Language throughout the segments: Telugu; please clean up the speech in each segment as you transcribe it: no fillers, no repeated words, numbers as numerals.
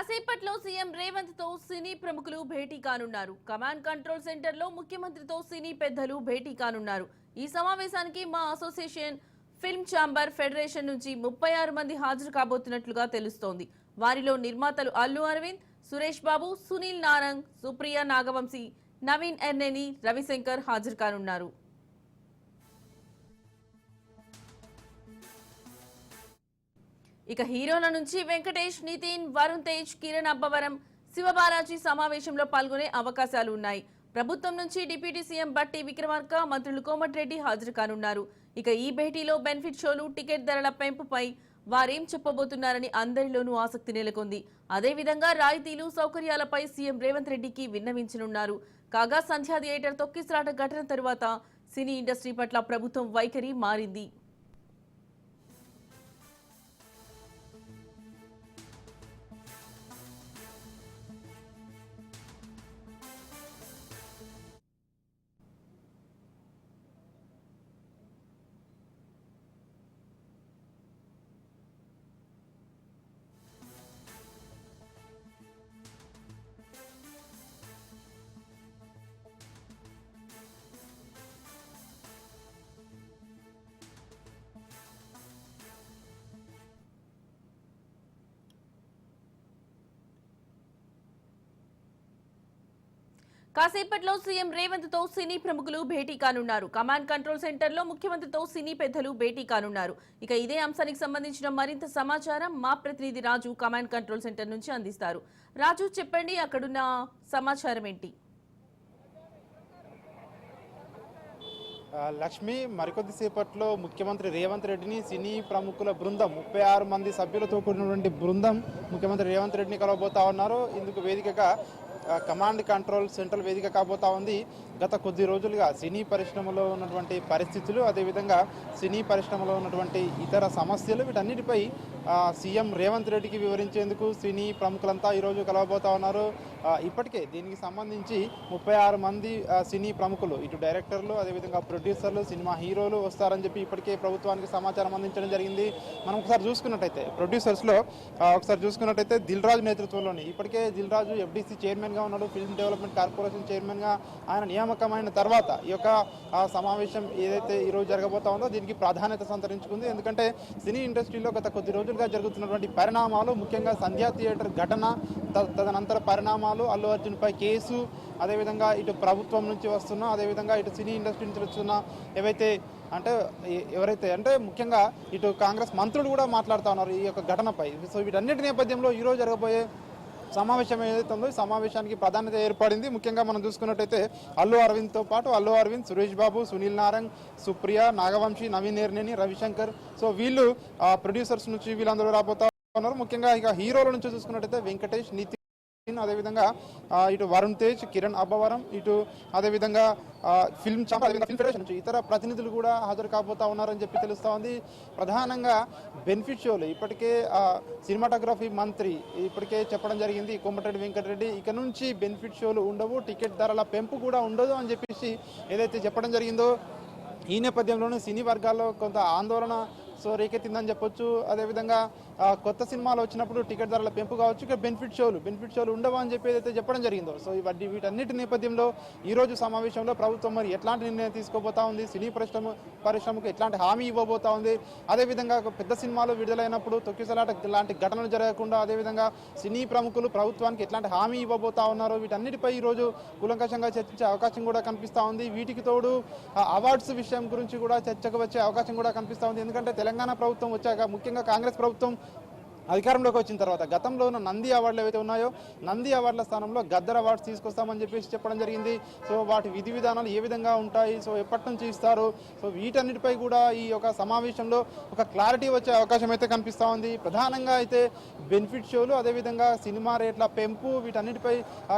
కాసేపట్లో సీఎం రేవంత్ తో సినీ ప్రముఖులు భేటీ కానున్నారు. కమాండ్ కంట్రోల్ సెంటర్ లో ముఖ్యమంత్రితో సినీ పెద్దలు భేటీ కానున్నారు. ఈ సమావేశానికి మా అసోసియేషన్ ఫిల్మ్ ఛాంబర్ ఫెడరేషన్ నుంచి 36 మంది హాజరు కాబోతున్నట్లుగా తెలుస్తోంది. వారిలో నిర్మాతలు అల్లు అరవింద్, సురేష్ బాబు, సునీల్ నారంగ్, సుప్రియ నాగవంశీ, నవీన్ ఎర్నేని, రవిశంకర్ హాజరు కానున్నారు. ఇక హీరోల నుంచి వెంకటేష్, నితిన్, వరుణ్ తేజ్, కిరణ్ అబ్బవరం, శివబాలాజీ సమావేశంలో పాల్గొనే అవకాశాలు ఉన్నాయి. ప్రభుత్వం నుంచి డిప్యూటీ సీఎం బట్టి విక్రమార్క, మంత్రులు కోమటిరెడ్డి హాజరు కానున్నారు. ఇక ఈ భేటీలో బెనిఫిట్ షోలు, టికెట్ ధరల పెంపుపై వారేం చెప్పబోతున్నారని అందరిలోనూ ఆసక్తి నెలకొంది. అదేవిధంగా రాయితీలు, సౌకర్యాలపై సీఎం రేవంత్ రెడ్డికి విన్నవించనున్నారు. కాగా సంధ్యా థియేటర్ తొక్కిసలాట ఘటన తరువాత సినీ ఇండస్ట్రీ పట్ల ప్రభుత్వం వైఖరి మారింది. కాసేపట్లో సీఎం రేవంత్ తో సినీ ప్రముఖులు భేటీ కానున్నారు. కమాండ్ కంట్రోల్ సెంటర్ లో ముఖ్యమంత్రితో సినీ పెద్దలు భేటీ కానున్నారు. ఇక ఇదే అంశానికి సంబంధించిన మరింత సమాచారం మా ప్రతినిధి రాజు కమాండ్ కంట్రోల్ సెంటర్ నుంచి అందిస్తారు. రాజు, చెప్పండి, అక్కడున్న సమాచారం ఏంటి? లక్ష్మి, మరికొద్దిసేపట్లో ముఖ్యమంత్రి రేవంత్ రెడ్డిని సినీ ప్రముఖుల బృందం 36 మంది సభ్యులతో కూడినటువంటి బృందం ముఖ్యమంత్రి రేవంత్ రెడ్డిని కలవబోతా ఉన్నారు. ఇందుకు వేదికగా కమాండ్ కంట్రోల్ సెంట్రల్ వేదిక కాబోతా ఉంది. గత కొద్ది రోజులుగా సినీ పరిశ్రమలో ఉన్నటువంటి పరిస్థితులు, అదేవిధంగా సినీ పరిశ్రమలో ఉన్నటువంటి ఇతర సమస్యలు, వీటన్నిటిపై సీఎం రేవంత్ రెడ్డికి వివరించేందుకు సినీ ప్రముఖులంతా ఈరోజు కలవబోతా ఉన్నారు. ఇప్పటికే దీనికి సంబంధించి 36 మంది సినీ ప్రముఖులు, ఇటు డైరెక్టర్లు, అదేవిధంగా ప్రొడ్యూసర్లు, సినిమా హీరోలు వస్తారని చెప్పి ఇప్పటికే ప్రభుత్వానికి సమాచారం అందించడం జరిగింది. మనం ఒకసారి చూసుకున్నట్టయితే ప్రొడ్యూసర్స్లో దిల్ రాజు నేతృత్వంలోని ఇప్పటికే దిల్ రాజు ఎఫ్డీసీ చైర్మన్గా ఉన్నాడు. ఫిల్మ్ డెవలప్మెంట్ కార్పొరేషన్ చైర్మన్గా ఆయన నియామకమైన తర్వాత ఈ యొక్క సమావేశం ఏదైతే ఈరోజు జరగబోతా ఉందో దీనికి ప్రాధాన్యత సంతరించుకుంది. ఎందుకంటే సినీ ఇండస్ట్రీలో గత కొద్ది రోజులుగా జరుగుతున్నటువంటి పరిణామాలు, ముఖ్యంగా సంధ్యా థియేటర్ ఘటన, తదనంతర పరిణామాలు, అల్లు అర్జున్పై కేసు, అదేవిధంగా ఇటు ప్రభుత్వం నుంచి వస్తున్న, అదేవిధంగా ఇటు సినీ ఇండస్ట్రీ నుంచి వస్తున్న ఎవరైతే ముఖ్యంగా ఇటు కాంగ్రెస్ మంత్రులు కూడా మాట్లాడుతూ ఉన్నారు ఈ యొక్క ఘటనపై. సో వీటన్నిటి నేపథ్యంలో ఈరోజు జరగబోయే సమావేశం ఏదైతే ఉందో ఈ సమావేశానికి ప్రాధాన్యత ఏర్పడింది. ముఖ్యంగా మనం చూసుకున్నట్టయితే అల్లు అరవింద్తో పాటు అల్లు అరవింద్, సురేష్ బాబు, సునీల్ నారంగ్, సుప్రియ, నాగవంశీ, నవీన్ ఎర్నేని, రవిశంకర్, సో వీళ్ళు ప్రొడ్యూసర్స్ నుంచి వీళ్ళందరూ రాబోతా ఉన్నారు. ముఖ్యంగా ఇక హీరోల నుంచి చూసుకున్నట్టయితే వెంకటేష్, నితిన్, అదేవిధంగా ఇటు వరుణ్ తేజ్, కిరణ్ అబ్బవరం, ఇటు అదేవిధంగా ఫిల్మ్ ఫెడరేషన్ నుంచి ఇతర ప్రతినిధులు కూడా హాజరు కాబోతా ఉన్నారని చెప్పి తెలుస్తూ ఉంది. ప్రధానంగా బెనిఫిట్ షోలు ఇప్పటికే సినిమాటోగ్రఫీ మంత్రి ఇప్పటికే చెప్పడం జరిగింది, కోమటిరెడ్డి వెంకటరెడ్డి, ఇక నుంచి బెనిఫిట్ షోలు ఉండవు, టికెట్ ధరల పెంపు కూడా ఉండదు అని చెప్పేసి ఏదైతే చెప్పడం జరిగిందో ఈ నేపథ్యంలోనే సినీ వర్గాల్లో కొంత ఆందోళన రేకెత్తిందని చెప్పొచ్చు. అదేవిధంగా కొత్త సినిమాలు వచ్చినప్పుడు టికెట్ ధరల పెంపు కావచ్చు, ఇక బెనిఫిట్ షోలు ఉండవు అని చెప్పి ఏదైతే చెప్పడం జరిగిందో, సో వీటన్నిటి నేపథ్యంలో ఈరోజు సమావేశంలో ప్రభుత్వం మరి ఎట్లాంటి నిర్ణయం తీసుకోబోతా ఉంది, సినీ పరిశ్రమకు ఎట్లాంటి హామీ ఇవ్వబోతా ఉంది, అదేవిధంగా పెద్ద సినిమాలు విడుదలైనప్పుడు తొక్కిసలాట లాంటి ఘటనలు జరగకుండా అదేవిధంగా సినీ ప్రముఖులు ప్రభుత్వానికి ఎట్లాంటి హామీ ఇవ్వబోతా ఉన్నారో వీటన్నిటిపై ఈరోజు కూలంకషంగా చర్చించే అవకాశం కూడా కనిపిస్తూ ఉంది. వీటికి తోడు అవార్డ్స్ విషయం గురించి కూడా చర్చకు వచ్చే అవకాశం కూడా కనిపిస్తూ ఉంది. ఎందుకంటే తెలంగాణ ప్రభుత్వం వచ్చాక, ముఖ్యంగా కాంగ్రెస్ ప్రభుత్వం అధికారంలోకి వచ్చిన తర్వాత గతంలో ఉన్న నంది అవార్డులు ఏవైతే ఉన్నాయో నంది అవార్డుల స్థానంలో గద్దర్ అవార్డ్స్ తీసుకొస్తామని చెప్పేసి చెప్పడం జరిగింది. సో వాటి విధి విధానాలు ఏ విధంగా ఉంటాయి, సో ఎప్పటి నుంచి ఇస్తారు, సో వీటన్నిటిపై కూడా ఈ యొక్క సమావేశంలో ఒక క్లారిటీ వచ్చే అవకాశం అయితే కనిపిస్తూ ఉంది. ప్రధానంగా అయితే బెనిఫిట్ షోలు, అదేవిధంగా సినిమా రేట్ల పెంపు, వీటన్నిటిపై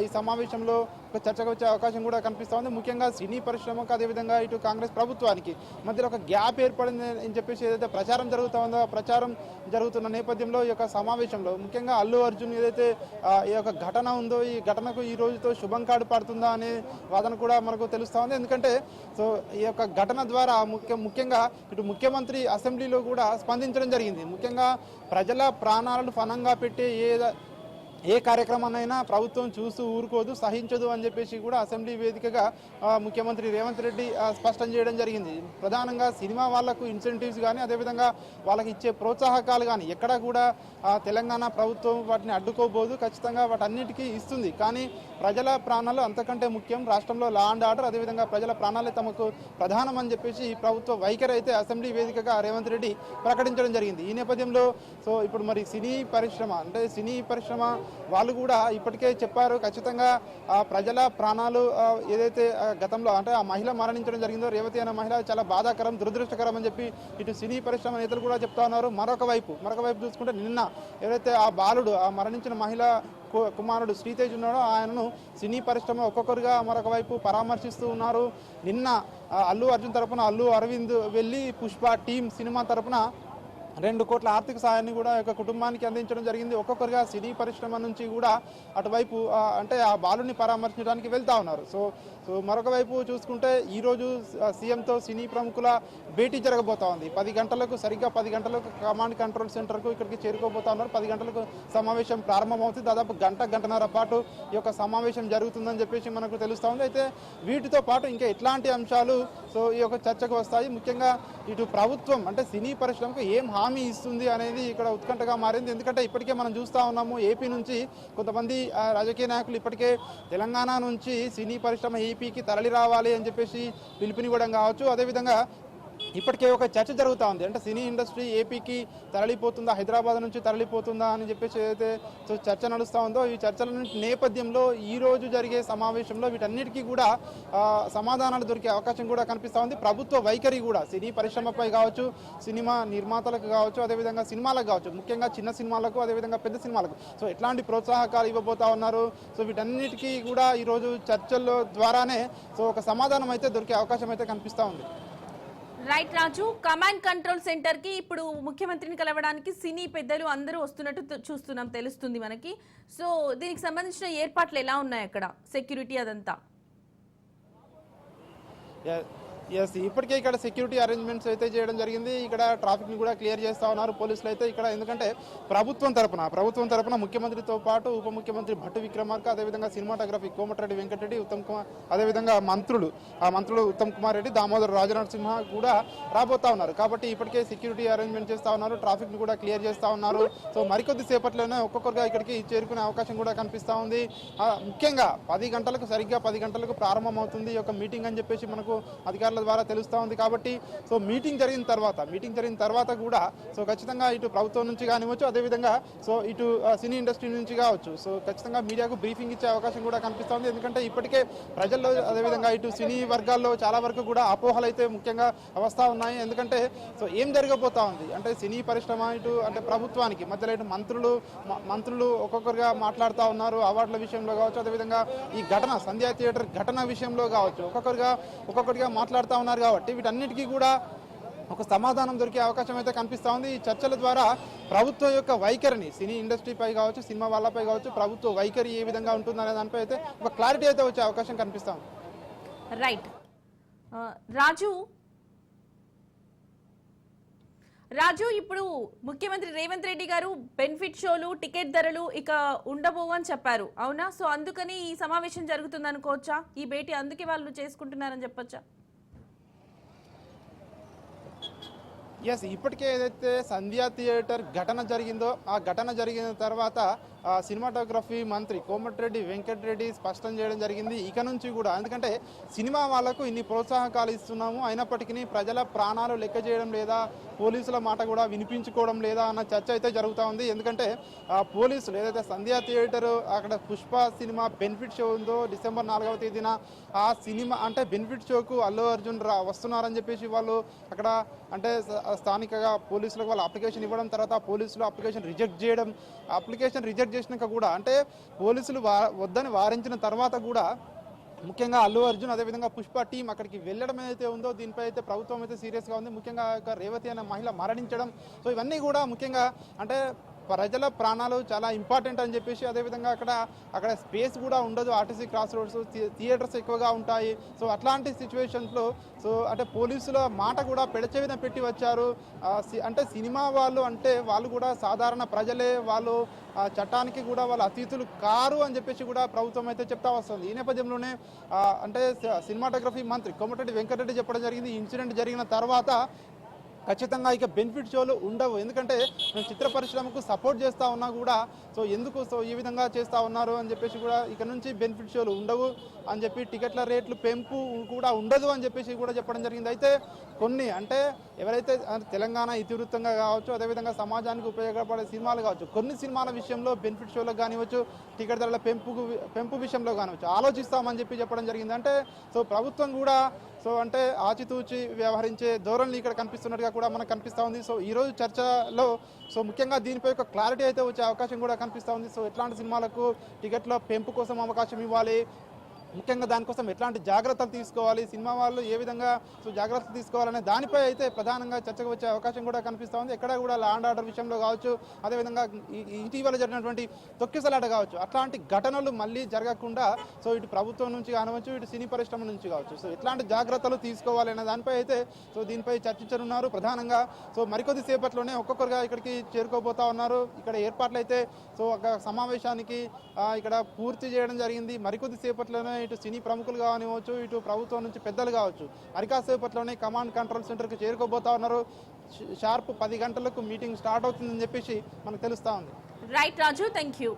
ఈ సమావేశంలో ఒక చర్చకు వచ్చే అవకాశం కూడా కనిపిస్తూ ఉంది. ముఖ్యంగా సినీ పరిశ్రమకు అదేవిధంగా ఇటు కాంగ్రెస్ ప్రభుత్వానికి మధ్యలో ఒక గ్యాప్ ఏర్పడింది అని చెప్పేసి ఏదైతే ప్రచారం జరుగుతూ ఉందో ఆ ప్రచారం జరుగుతున్న నేపథ్యంలో ఈ యొక్క సమావేశంలో ముఖ్యంగా అల్లు అర్జున్ ఏదైతే ఈ యొక్క ఘటన ఉందో ఈ ఘటనకు ఈ రోజుతో శుభం కార్డు పడుతుందా అనే వాదన కూడా మనకు తెలుస్తూ ఉంది. ఎందుకంటే సో ఈ యొక్క ఘటన ద్వారా ముఖ్యంగా ఇటు ముఖ్యమంత్రి అసెంబ్లీలో కూడా స్పందించడం జరిగింది. ముఖ్యంగా ప్రజల ప్రాణాలను ఫనంగా పెట్టే ఏ కార్యక్రమాన్నైనా ప్రభుత్వం చూస్తూ ఊరుకోదు, సహించదు అని చెప్పేసి కూడా అసెంబ్లీ వేదికగా ముఖ్యమంత్రి రేవంత్ రెడ్డి స్పష్టం చేయడం జరిగింది. ప్రధానంగా సినిమా వాళ్లకు ఇన్సెంటివ్స్ కానీ అదేవిధంగా వాళ్ళకి ఇచ్చే ప్రోత్సాహకాలు కానీ ఎక్కడ కూడా తెలంగాణ ప్రభుత్వం వాటిని అడ్డుకోబోదు, ఖచ్చితంగా వాటన్నిటికీ ఇస్తుంది. కానీ ప్రజల ప్రాణాలు అంతకంటే ముఖ్యం, రాష్ట్రంలో లా అండ్ ఆర్డర్ అదేవిధంగా ప్రజల ప్రాణాలే తమకు ప్రధానం అని చెప్పేసి ప్రభుత్వ వైఖరి అయితే అసెంబ్లీ వేదికగా రేవంత్ రెడ్డి ప్రకటించడం జరిగింది. ఈ నేపథ్యంలో సో ఇప్పుడు మరి సినీ పరిశ్రమ వాళ్ళు కూడా ఇప్పటికే చెప్పారు, ఖచ్చితంగా ప్రజల ప్రాణాలు ఏదైతే గతంలో అంటే ఆ మహిళ మరణించడం జరిగిందో, రేవతి అనే మహిళ చాలా బాధాకరం, దురదృష్టకరం అని చెప్పి ఇటు సినీ పరిశ్రమ నేతలు కూడా చెప్తా ఉన్నారు. మరొక వైపు చూసుకుంటే నిన్న ఏదైతే ఆ బాలుడు ఆ మరణించిన మహిళ కుమారుడు శ్రీతేజ్ ఉన్నాడో ఆయనను సినీ పరిశ్రమ ఒక్కొక్కరుగా మరొక వైపు పరామర్శిస్తూ ఉన్నారు. నిన్న అల్లు అర్జున్ తరపున అల్లు అరవింద్ వెళ్ళి పుష్ప టీం సినిమా తరపున 2 కోట్ల ఆర్థిక సాయాన్ని కూడా ఒక కుటుంబానికి అందించడం జరిగింది. ఒక్కొక్కరుగా సినీ పరిశ్రమ నుంచి కూడా అటువైపు అంటే ఆ బాలుని పరామర్శించడానికి వెళ్తా ఉన్నారు. సో మరొక వైపు చూసుకుంటే ఈరోజు సీఎంతో సినీ ప్రముఖుల భేటీ జరగబోతా ఉంది. 10 గంటలకు సరిగ్గా 10 గంటలకు కమాండ్ కంట్రోల్ సెంటర్కు ఇక్కడికి చేరుకోబోతా ఉన్నారు. 10 గంటలకు సమావేశం ప్రారంభమవుతుంది. దాదాపు గంటన్నర పాటు ఈ యొక్క సమావేశం జరుగుతుందని చెప్పేసి మనకు తెలుస్తూ ఉంది. అయితే వీటితో పాటు ఇంకా ఎట్లాంటి అంశాలు సో ఈ యొక్క చర్చకు వస్తాయి, ముఖ్యంగా ఇటు ప్రభుత్వం అంటే సినీ పరిశ్రమకు ఏం హామీ ఇస్తుంది అనేది ఇక్కడ ఉత్కంఠగా మారింది. ఎందుకంటే ఇప్పటికే మనం చూస్తూ ఉన్నాము, ఏపీ నుంచి కొంతమంది రాజకీయ నాయకులు ఇప్పటికే తెలంగాణ నుంచి సినీ పరిశ్రమ ఏపీకి తరలి రావాలి అని చెప్పేసి పిలుపునివ్వడం కావచ్చు. అదేవిధంగా ఇప్పటికే ఒక చర్చ జరుగుతూ ఉంది, అంటే సినీ ఇండస్ట్రీ ఏపీకి తరలిపోతుందా, హైదరాబాద్ నుంచి తరలిపోతుందా అని చెప్పేసి ఏదైతే చర్చ నడుస్తూ ఉందో, ఈ చర్చల నేపథ్యంలో ఈ రోజు జరిగే సమావేశంలో వీటన్నిటికీ కూడా సమాధానాలు దొరికే అవకాశం కూడా కనిపిస్తూ ఉంది. ప్రభుత్వ వైఖరి కూడా సినీ పరిశ్రమపై కావచ్చు, సినిమా నిర్మాతలకు కావచ్చు, అదేవిధంగా సినిమాలకు కావచ్చు, ముఖ్యంగా చిన్న సినిమాలకు అదేవిధంగా పెద్ద సినిమాలకు సో ఎట్లాంటి ప్రోత్సాహకాలు ఇవ్వబోతా ఉన్నారు. సో వీటన్నిటికీ కూడా ఈరోజు చర్చల ద్వారానే సో ఒక సమాధానం అయితే దొరికే అవకాశం అయితే కనిపిస్తూ ఉంది. రైట్ రాజు, కమాండ్ కంట్రోల్ సెంటర్ కి ఇప్పుడు ముఖ్యమంత్రిని కలవడానికి సినీ పెద్దలు అందరూ వస్తున్నట్టు చూస్తున్నాం, తెలుస్తుంది మనకి. సో దీనికి సంబంధించిన ఏర్పాట్లు ఎలా ఉన్నాయి అక్కడ, సెక్యూరిటీ అదంతా? ఎస్, ఇప్పటికే ఇక్కడ సెక్యూరిటీ అరేంజ్మెంట్స్ అయితే చేయడం జరిగింది. ఇక్కడ ట్రాఫిక్ ని కూడా క్లియర్ చేస్తా ఉన్నారు పోలీసులు అయితే ఇక్కడ. ఎందుకంటే ప్రభుత్వం తరపున ముఖ్యమంత్రితో పాటు ఉప ముఖ్యమంత్రి భట్టి విక్రమార్క, అదేవిధంగా సినిమాటోగ్రఫీ కోమటిరెడ్డి వెంకటరెడ్డి, ఉత్తమ్ కుమార్, అదేవిధంగా మంత్రులు ఉత్తమ్ కుమార్ రెడ్డి, దామోదర్ రాజనరసింహ కూడా రాబోతా ఉన్నారు. కాబట్టి ఇప్పటికే సెక్యూరిటీ అరేంజ్మెంట్ చేస్తా ఉన్నారు, ట్రాఫిక్ ని కూడా క్లియర్ చేస్తా ఉన్నారు. సో మరికొద్ది సేపట్లోనే ఒక్కొక్కరుగా ఇక్కడికి చేరుకునే అవకాశం కూడా కనిపిస్తా ఉంది. ముఖ్యంగా 10 గంటలకు ప్రారంభమవుతుంది ఈ యొక్క మీటింగ్ అని చెప్పేసి మనకు అధికారులు ద్వారా తెలుస్తూ ఉంది. కాబట్టి సో మీటింగ్ జరిగిన తర్వాత కూడా సో ఖచ్చితంగా ఇటు ప్రభుత్వం నుంచి కానివచ్చు, అదేవిధంగా సో ఇటు సినీ ఇండస్ట్రీ నుంచి కావచ్చు, సో ఖచ్చితంగా మీడియాకు బ్రీఫింగ్ ఇచ్చే అవకాశం కూడా కనిపిస్తుంది. ఎందుకంటే ఇప్పటికే ప్రజల్లో అదేవిధంగా ఇటు సినీ వర్గాల్లో చాలా వరకు కూడా అపోహలు అయితే ముఖ్యంగా వస్తూ ఉన్నాయి. ఎందుకంటే సో ఏం జరగబోతా ఉంది అంటే సినీ పరిశ్రమ ఇటు అంటే ప్రభుత్వానికి మధ్యలో ఇటు మంత్రులు ఒక్కొక్కరుగా మాట్లాడుతూ ఉన్నారు, అవార్డుల విషయంలో కావచ్చు, అదేవిధంగా ఈ ఘటన సంధ్యా థియేటర్ ఘటన విషయంలో కావచ్చు, ఒక్కొక్కరిగా మాట్లాడుతూ ఉన్నారు. కాబట్టి వీటన్నిటికీ కూడా ఒక సమాధానం దొరికే అవకాశం అయితే కనిపిస్తూ ఉంది. ఈ చర్చల ద్వారా ప్రభుత్వం యొక్క వైఖరిని సినీ ఇండస్ట్రీపై కావచ్చు, సినిమా వాళ్ళపై కావచ్చు, ప్రభుత్వ వైఖరి ఏ విధంగా ఉంటుందనే దానిపై అయితే ఒక క్లారిటీ అయితే వచ్చే అవకాశం కనిపిస్తూ ఉంది. రైట్ రాజు, ఇప్పుడు ముఖ్యమంత్రి రేవంత్ రెడ్డి గారు బెనిఫిట్ షోలు, టికెట్ ధరలు ఇక ఉండబోవు అని చెప్పారు, అవునా? సో అందుకని ఈ సమావేశం జరుగుతుంది అనుకోవచ్చా? ఈ భేటీ అందుకే వాళ్ళు చేసుకుంటున్నారని చెప్పొచ్చా? ఎస్, ఇప్పటికే ఏదైతే సంధ్యా థియేటర్ ఘటన జరిగిందో ఆ ఘటన జరిగిన తర్వాత సినిమాటోగ్రఫీ మంత్రి కోమటిరెడ్డి వెంకటరెడ్డి స్పష్టం చేయడం జరిగింది, ఇక నుంచి కూడా ఎందుకంటే సినిమా వాళ్లకు ఇన్ని ప్రోత్సాహకాలు ఇస్తున్నాము, అయినప్పటికీ ప్రజల ప్రాణాలు లెక్క చేయడం లేదా, పోలీసుల మాట కూడా వినిపించుకోవడం లేదా అన్న చర్చ అయితే జరుగుతూ ఉంది. ఎందుకంటే పోలీసులు ఏదైతే సంధ్యా థియేటర్ అక్కడ పుష్ప సినిమా బెనిఫిట్ షో ఉందో డిసెంబర్ 4వ తేదీన ఆ సినిమా అంటే బెనిఫిట్ షోకు అల్లు అర్జున్ వస్తున్నారని చెప్పేసి వాళ్ళు అక్కడ అంటే స్థానికంగా పోలీసులకు వాళ్ళు అప్లికేషన్ ఇవ్వడం, తర్వాత పోలీసులు అప్లికేషన్ రిజెక్ట్ చేసినాక కూడా అంటే పోలీసులు వద్దని వారించిన తర్వాత కూడా ముఖ్యంగా అల్లు అర్జున్ అదేవిధంగా పుష్ప టీం అక్కడికి వెళ్ళడం ఏదైతే ఉందో దీనిపై అయితే ప్రభుత్వం అయితే సీరియస్గా ఉంది. ముఖ్యంగా రేవతి అనే మహిళ మరణించడం, సో ఇవన్నీ కూడా ముఖ్యంగా అంటే ప్రజల ప్రాణాలు చాలా ఇంపార్టెంట్ అని చెప్పేసి, అదేవిధంగా అక్కడ స్పేస్ కూడా ఉండదు, ఆర్టీసీ క్రాస్ రోడ్స్ థియేటర్స్ ఎక్కువగా ఉంటాయి. సో అట్లాంటి సిచ్యువేషన్స్లో సో అంటే పోలీసుల మాట కూడా పెడచెవిన పెట్టి వచ్చారు. అంటే సినిమా వాళ్ళు అంటే వాళ్ళు కూడా సాధారణ ప్రజలే, వాళ్ళు చట్టానికి కూడా వాళ్ళు అతీతులు కారు అని చెప్పేసి కూడా ప్రభుత్వం అయితే చెప్తా వస్తుంది. ఈ నేపథ్యంలోనే అంటే సినిమాటోగ్రఫీ మంత్రి కోమటిరెడ్డి వెంకటరెడ్డి చెప్పడం జరిగింది, ఈ ఇన్సిడెంట్ జరిగిన తర్వాత ఖచ్చితంగా ఇక బెనిఫిట్ షోలు ఉండవు, ఎందుకంటే మేము చిత్ర పరిశ్రమకు సపోర్ట్ చేస్తూ ఉన్నా కూడా సో ఈ విధంగా చేస్తూ ఉన్నారు అని చెప్పేసి కూడా ఇక నుంచి బెనిఫిట్ షోలు ఉండవు అని చెప్పి, టికెట్ల రేట్లు పెంపు కూడా ఉండదు అని చెప్పేసి కూడా చెప్పడం జరిగింది. అయితే కొన్ని అంటే ఎవరైతే తెలంగాణ ఇతివృత్తంగా కావచ్చు, అదేవిధంగా సమాజానికి ఉపయోగపడే సినిమాలు కావచ్చు, కొన్ని సినిమాల విషయంలో బెనిఫిట్ షోలకు కానివచ్చు, టికెట్ ధరల పెంపు విషయంలో కానివచ్చు ఆలోచిస్తామని చెప్పడం జరిగింది. అంటే సో ప్రభుత్వం కూడా సో అంటే ఆచితూచి వ్యవహరించే ధోరణి ఇక్కడ కనిపిస్తున్నట్టుగా కూడా మనకు కనిపిస్తూ ఉంది. సో ఈరోజు చర్చలో సో ముఖ్యంగా దీనిపై ఒక క్లారిటీ అయితే వచ్చే అవకాశం కూడా కనిపిస్తూ ఉంది. సో ఎట్లాంటి సినిమాలకు టికెట్ల పెంపు కోసం అవకాశం ఇవ్వాలి, ముఖ్యంగా దానికోసం ఎట్లాంటి జాగ్రత్తలు తీసుకోవాలి, సినిమా వాళ్ళు ఏ విధంగా సో జాగ్రత్తలు తీసుకోవాలనే దానిపై అయితే ప్రధానంగా చర్చకు వచ్చే అవకాశం కూడా కనిపిస్తూ ఉంది. ఎక్కడ కూడా లా అండ్ ఆర్డర్ విషయంలో కావచ్చు, అదేవిధంగా ఇటీవల జరిగినటువంటి తొక్కిసలాట కావచ్చు, అట్లాంటి ఘటనలు మళ్ళీ జరగకుండా సో ఇటు ప్రభుత్వం నుంచి కానివచ్చు, ఇటు సినీ పరిశ్రమ నుంచి కావచ్చు, సో ఎట్లాంటి జాగ్రత్తలు తీసుకోవాలనే దానిపై అయితే సో దీనిపై చర్చించనున్నారు. ప్రధానంగా సో మరికొద్ది సేపట్లోనే ఒక్కొక్కరుగా ఇక్కడికి చేరుకోబోతా ఉన్నారు. ఇక్కడ ఏర్పాట్లు అయితే సో ఒక సమావేశానికి ఇక్కడ పూర్తి చేయడం జరిగింది. మరికొద్ది సేపట్లోనే ఇటు సినీ ప్రముఖులు కానివచ్చు, ఇటు ప్రభుత్వం నుంచి పెద్దలు కావచ్చు, అరికాసేపట్లోనే కమాండ్ కంట్రోల్ సెంటర్కి చేరుకోబోతా ఉన్నారు. షార్ప్ 10 గంటలకు మీటింగ్ స్టార్ట్ అవుతుందని చెప్పేసి మనకు తెలుస్తా ఉంది. Right Raju, thank you.